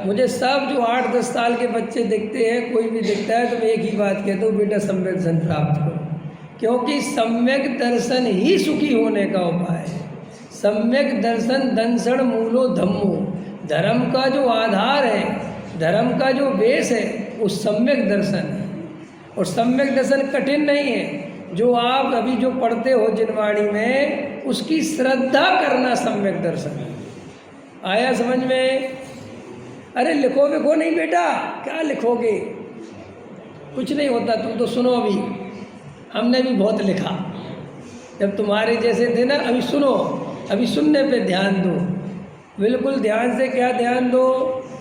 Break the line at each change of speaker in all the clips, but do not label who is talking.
मुझे सब जो 8-10 साल के बच्चे दिखते हैं, कोई भी दिखता है तो मैं एक ही बात कहता हूँ, बेटा सम्यक दर्शन प्राप्त करो, क्योंकि सम्यक दर्शन ही सुखी होने का उपाय है। सम्यक दर्शन दंसण मूलो धम्मो, धर्म का जो आधार है, धर्म का जो बेस है, वो सम्यक दर्शन है। और सम्यक दर्शन कठिन नहीं है, जो आप अभी जो पढ़ते हो जिनवाणी में, उसकी श्रद्धा करना सम्यक दर्शन है। आया समझ में? अरे लिखो विखो नहीं बेटा, क्या लिखोगे, कुछ नहीं होता, तुम तो सुनो। अभी हमने भी बहुत लिखा, जब तुम्हारे जैसे थे ना। अभी सुनो, अभी सुनने पे ध्यान दो, बिल्कुल ध्यान से। क्या ध्यान दो?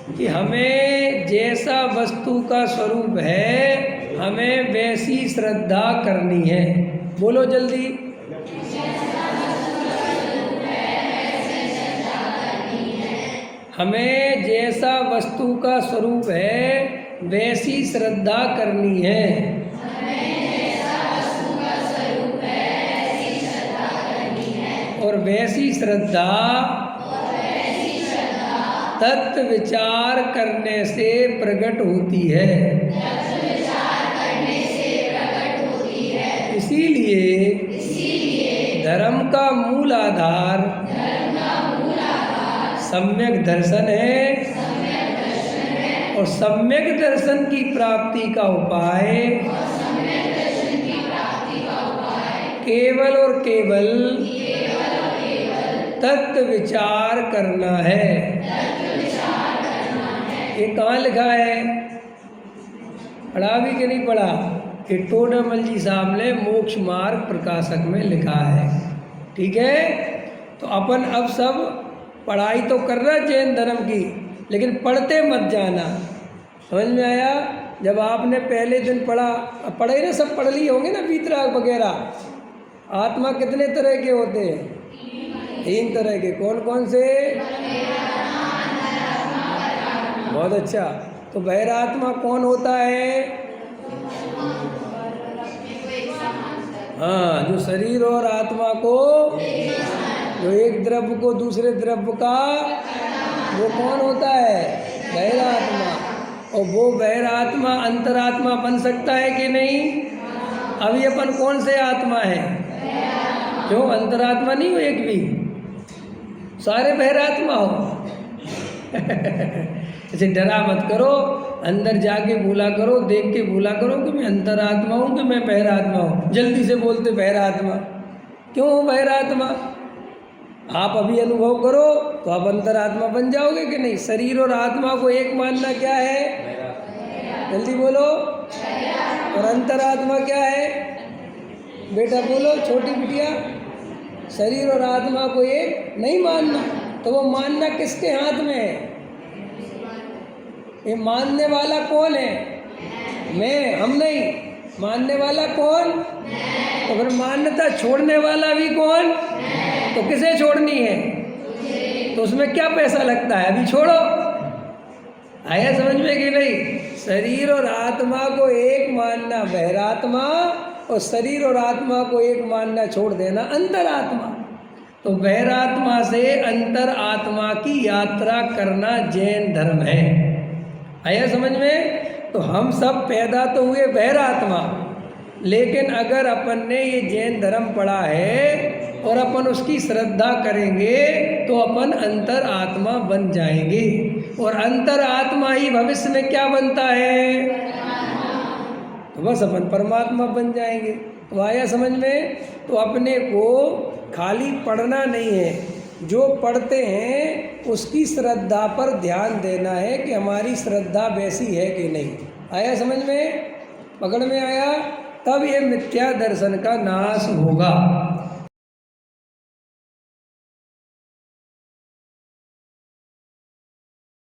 कि हमें जैसा वस्तु का स्वरूप है, हमें वैसी श्रद्धा करनी है। बोलो जल्दी। हमें जैसा वस्तु का स्वरूप है, वैसी श्रद्धा करनी है। और वैसी श्रद्धा तत्व विचार करने से प्रकट होती है। इसीलिए धर्म का मूल आधार सम्यक दर्शन है। और सम्यक दर्शन की प्राप्ति का उपाय केवल और केवल तत्व विचार करना है। ये कहाँ लिखा है? पढ़ा भी कि नहीं पढ़ा? ये टोडामल जी साहब ने मोक्ष मार्ग प्रकाशक में लिखा है। ठीक है, तो अपन अब सब पढ़ाई तो कर रहे जैन धर्म की, लेकिन पढ़ते मत जाना। समझ में आया? जब आपने पहले दिन पढ़े ना, सब पढ़ लिए होंगे ना, वीतराग वगैरह। आत्मा कितने तरह के होते हैं? 3 तरह के। कौन कौन से? बहुत अच्छा। तो बहिरात्मा कौन होता है? हाँ, जो शरीर और आत्मा को, जो एक द्रव्य को दूसरे द्रव्य का, वो कौन होता है? बहिरात्मा। और वो बहिरात्मा अंतरात्मा बन सकता है कि नहीं? अभी अपन कौन से आत्मा है? क्यों अंतरात्मा नहीं हो एक भी? सारे बहिरात्मा हो। ऐसे डरा मत करो, अंदर जाके भूला करो, देख के भूला करो कि मैं अंतरात्मा हूँ कि मैं बहिरात्मा हूँ। जल्दी से बोलते बहिरात्मा। क्यों हो बहिरात्मा? आप अभी अनुभव करो तो आप अंतरात्मा बन जाओगे कि नहीं? शरीर और आत्मा को एक मानना क्या है? जल्दी बोलो। और अंतरात्मा क्या है? बेटा बोलो, छोटी बिटिया। शरीर और आत्मा को एक नहीं मानना, तो वो मानना किसके हाथ में है? ये मानने वाला कौन है? मैं, हम नहीं। मानने वाला कौन? तो फिर मान्यता छोड़ने वाला भी कौन? तो किसे छोड़नी है? तो उसमें क्या पैसा लगता है? अभी छोड़ो। आया समझ में कि नहीं? शरीर और आत्मा को एक मानना बहिरात्मा, और शरीर और आत्मा को एक मानना छोड़ देना अंतरात्मा। तो बहिरात्मा से अंतर आत्मा की यात्रा करना जैन धर्म है। आया समझ में? तो हम सब पैदा तो हुए बहिरात्मा, लेकिन अगर अपन ने ये जैन धर्म पढ़ा है और अपन उसकी श्रद्धा करेंगे तो अपन अंतर आत्मा बन जाएंगे। और अंतर आत्मा ही भविष्य में क्या बनता है? तो बस अपन परमात्मा बन जाएंगे। तो आया समझ में? तो अपने को खाली पढ़ना नहीं है, जो पढ़ते हैं उसकी श्रद्धा पर ध्यान देना है कि हमारी श्रद्धा वैसी है कि नहीं। आया समझ में? पकड़ में आया? तब ये मिथ्या दर्शन का नाश होगा।